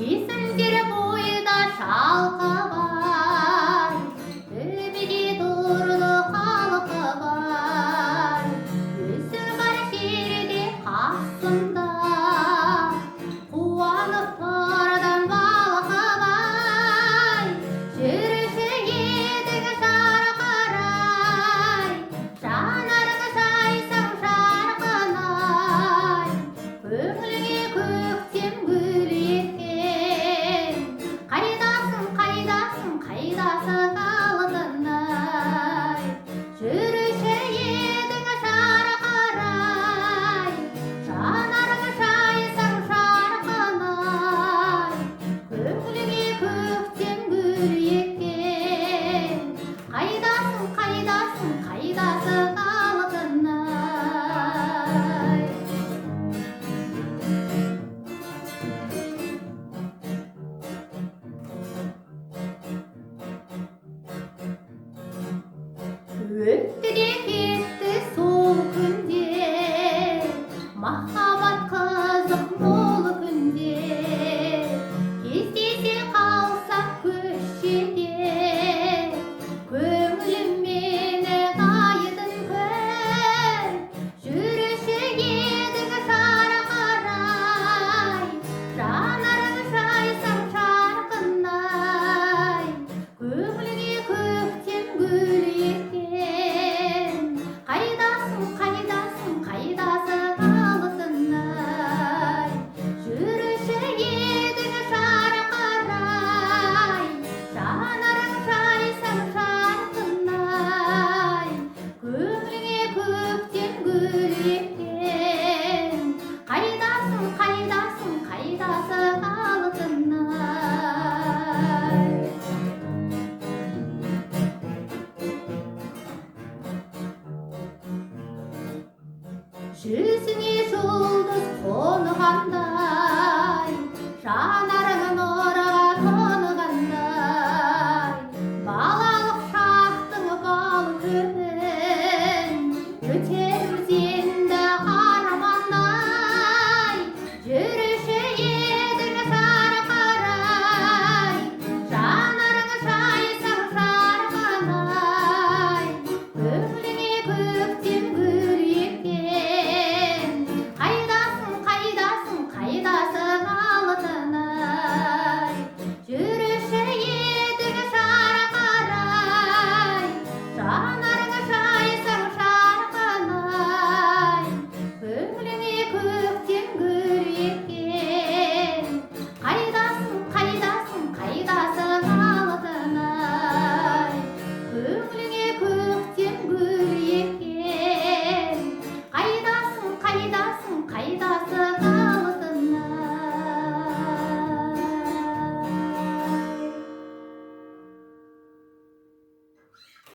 есімдер бойда шалқыбай, төбеде тұрды қалқыбай. Өзің бар жерде қасымда, қуанып тұрдың балқыбай. Жүруші едің жарқырай, жанарың жайсаң жарқынай. Көңіліңе көктем гүл еккен, қайдасың, қайдасың, қайдасың алтынай. Жүруші едің жарқырай, жанарың жайсаң жарқынай. Көңіліңе көктем гүл еккен, қайдасың, қайдасың, қайдасың алтынай. Өтті де кетті сол күндер, махаббат қызық мол күндер. Кездесе қалсақ көшеде, көңілім менің айдын күн. Жүруші едің жарқырай, жанарың жайсаң жарқынай. Көңіліңе көктем гүл еккен, қайдасың, қайдасың, қайдасың алтынай. Жүруші едің жарқырай, жанарың жайсаң жарқынай. Көңіліңе көктем гүл еккен, қайдасың, қайдасың, қайдасың алтынай. Жүзіңе